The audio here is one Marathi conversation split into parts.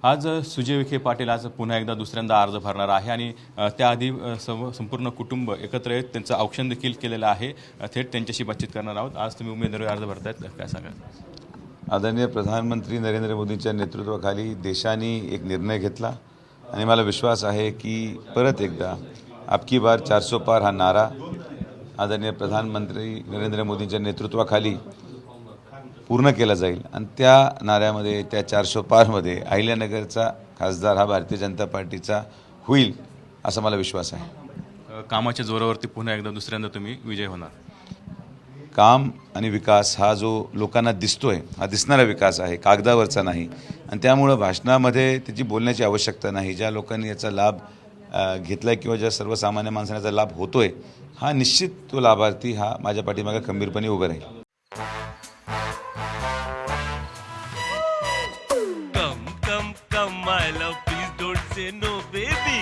आज सुजय विखे पाटील आज पुन्हा एकदा दुसऱ्यांदा अर्ज भरणार आहे आणि त्याआधी संपूर्ण कुटुंब एकत्र येत त्यांचं औक्षण देखील केलेलं आहे। थेट त्यांच्याशी बातचीत करणार आहोत। आज तुम्ही उमेदवारी अर्ज भरतायत, काय सांगाल? आदरणीय प्रधानमंत्री नरेंद्र मोदींच्या नेतृत्वाखाली देशाने एक निर्णय घेतला आणि मला विश्वास आहे की परत एकदा अबकी बार 400 पार हा नारा आदरणीय प्रधानमंत्री नरेंद्र मोदींच्या नेतृत्वाखाली पूर्ण केला जाईल आणि त्या नाऱ्यामध्ये त्या 400 पारमध्ये अहिल्यानगरचा खासदार हा भारतीय जनता पार्टीचा होईल असा मला विश्वास आहे। कामाच्या जोरावरती पुन्हा एकदा दुसऱ्यांदा तुम्ही विजय होणार। काम आणि विकास हा जो लोकांना दिसतोय हा दिसणारा विकास आहे, कागदावरचा नाही आणि त्यामुळं भाषणामध्ये त्याची बोलण्याची आवश्यकता नाही। ज्या लोकांनी याचा लाभ घेतलाय किंवा ज्या सर्वसामान्य माणसांना याचा लाभ होतोय हा निश्चित तो लाभार्थी हा माझ्या पाठीमागे खंबीरपणे उभा राहील। My love, please don't say no, baby.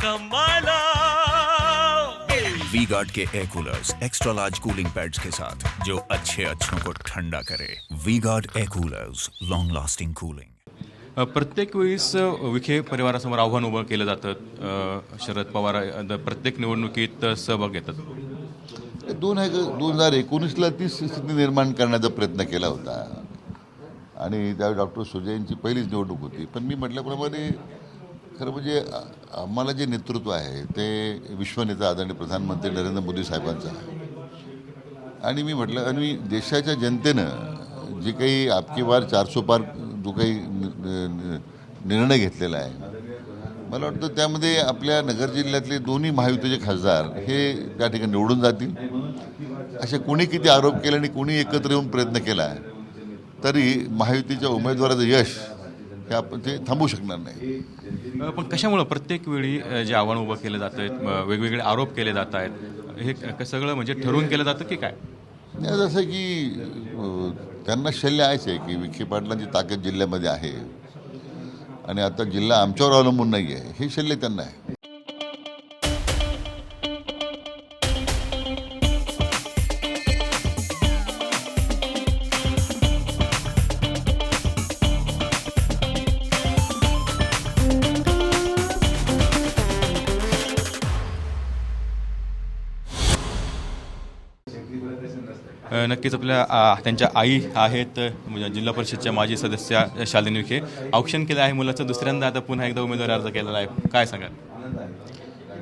Come, my love. V-Guard के air coolers extra large cooling pads के साथ जो अच्छों को ठंडा करे। V-Guard air coolers, long lasting cooling. प्रत्येक वेळेस विखे परिवारासमोर आव्हान उभं केलं जातं। शरद पवार प्रत्येक निवडणुकीत सहभाग घेतात। 2019ला ती स्थिती निर्माण करण्याचा प्रयत्न केला होता आणि त्यावेळी डॉक्टर सुजयंची पहिलीच निवडणूक होती। पण मी म्हटल्याप्रमाणे खरं म्हणजे आम्हाला जे नेतृत्व आहे ते विश्वनेता आदरणीय प्रधानमंत्री नरेंद्र मोदी साहेबांचं आहे आणि मी म्हटलं आणि देशाच्या जनतेनं जे काही अबकी बार 400 पार जो काही निर्णय घेतलेला आहे मला वाटतं त्यामध्ये आपल्या नगर जिल्ह्यातले दोन्ही महायुतीचे खासदार हे त्या ठिकाणी निवडून जातील। असे कोणी किती आरोप केले आणि कोणी एकत्र येऊन प्रयत्न केला आहे तरी महायुतीच्या उमेदवाराचं यश हे आपण ते थांबवू शकणार नाही। पण कशामुळे प्रत्येक वेळी जे आव्हान उभं केलं जातं आहे, वेगवेगळे आरोप केले जात आहेत, हे सगळं म्हणजे ठरवून केलं जातं की काय? जसं की त्यांना शल्य आहेच आहे की विखे पाटलांची ताकद जिल्ह्यामध्ये आहे आणि आता जिल्हा आमच्यावर अवलंबून नाही आहे, हे शल्य त्यांना आहे। नक्कीच आपल्या त्यांच्या आई आहेत म्हणजे जिल्हा परिषदच्या माजी सदस्य शालिनी विखे। औक्षण केलं आहे मुलाचं, दुसऱ्यांदा आता पुन्हा एकदा उमेदवारी अर्ज केलेला आहे, काय सांगाल?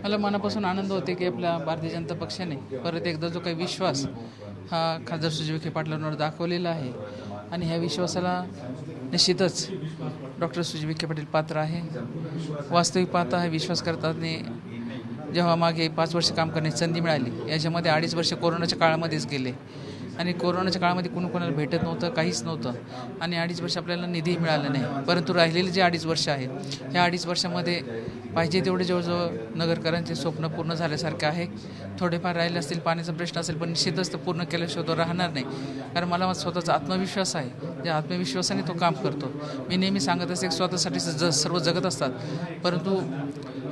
मला मनापासून आनंद होते की आपल्या भारतीय जनता पक्षाने परत एकदा जो काही विश्वास हा खासदार सुजय विखे पाटलांवर दाखवलेला आहे आणि ह्या विश्वासाला निश्चितच डॉक्टर सुजय विखे पाटील पात्र आहे। वास्तविक पाहता हा विश्वास करताना जेव्हा मागे 5 वर्ष काम करण्याची संधी मिळाली, याच्यामध्ये 2.5 वर्ष कोरोनाच्या काळामध्येच गेले आणि कोरोनाच्या काळामध्ये कोणाला भेटत नव्हतं, काहीच नव्हतं आणि 2.5 वर्ष आपल्याला निधी मिळाला नाही। परंतु राहिलेले जे 2.5 वर्ष आहेत ह्या 2.5 वर्षामध्ये पाहिजे तेवढे जवळजवळ नगरकरांचे स्वप्न पूर्ण झाल्यासारखे आहे। थोडेफार राहिले असतील, पाण्याचा प्रश्न असेल, पण निश्चितच तो पूर्ण केल्याशिवाय तो राहणार नाही, कारण मला स्वतःचा आत्मविश्वास आहे। ज्या आत्मविश्वासाने तो काम करतो। मी नेहमी सांगत असते की स्वतःसाठी सर्व जगत असतात, परंतु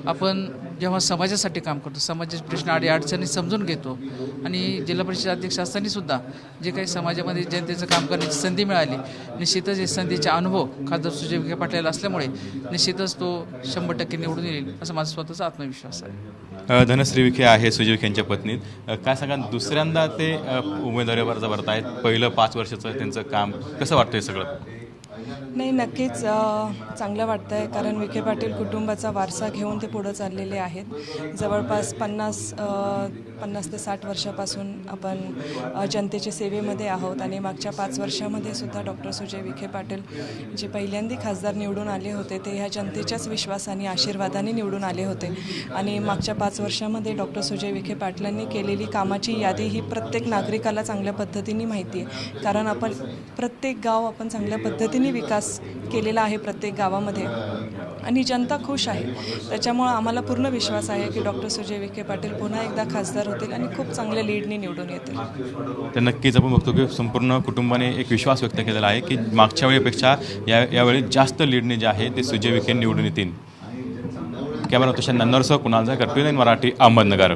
आपण जेव्हा समाजासाठी काम करतो, समाजाचे प्रश्न अडचणी समजून घेतो आणि जिल्हा परिषद अध्यक्ष असतानासुद्धा जे काही समाजामध्ये जनतेचं काम करण्याची संधी मिळाली, निश्चितच या संधीचा अनुभव खासदार सुजय विखे पाटील असल्यामुळे निश्चितच तो 100% निवडून येईल असा माझा स्वतःचा आत्मविश्वास आहे। धनश्री विखे आहे सुजय विखेंच्या पत्नी, काय सांगा दुसऱ्यांदा ते उमेदवारी अर्ज भरत आहेत, पहिलं 5 वर्षाचं त्यांचं काम कसं वाटतंय सगळं? नाही, नक्कीच चांगलं वाटतं आहे, कारण विखे पाटील कुटुंबाचा वारसा घेऊन ते पुढं चाललेले आहेत। जवळपास 50 ते 60 वर्षापासून आपण जनतेच्या सेवेमध्ये आहोत आणि मागच्या 5 वर्षामध्ये सुद्धा डॉक्टर सुजय विखे पाटील जे पहिल्यांदा खासदार निवडून आले होते ते ह्या जनतेच्याच विश्वासाने आशीर्वादाने निवडून आले होते आणि मागच्या 5 वर्षामध्ये डॉक्टर सुजय विखे पाटलांनी केलेली कामाची यादी ही प्रत्येक नागरिकाला चांगल्या पद्धतीने माहिती आहे, कारण आपण प्रत्येक गाव आपण चांगल्या पद्धतीने विकास केलेला आहे प्रत्येक गावामध्ये आणि जनता खुश आहे। त्याच्यामुळे आम्हाला पूर्ण विश्वास आहे की डॉक्टर सुजय विखे पाटील पुन्हा एकदा खासदार होतील आणि खूप चांगल्या लीडने निवडून येतील। तर नक्कीच आपण बघतो की संपूर्ण कुटुंबाने एक विश्वास व्यक्त केलेला आहे की मागच्या वेळेपेक्षा यावेळी जास्त लीडने जे आहे ते सुजय विखे निवडून येतील। कॅमेरा तुषार नन्नरसह कुणाल जायकर, मराठी, अहमदनगर।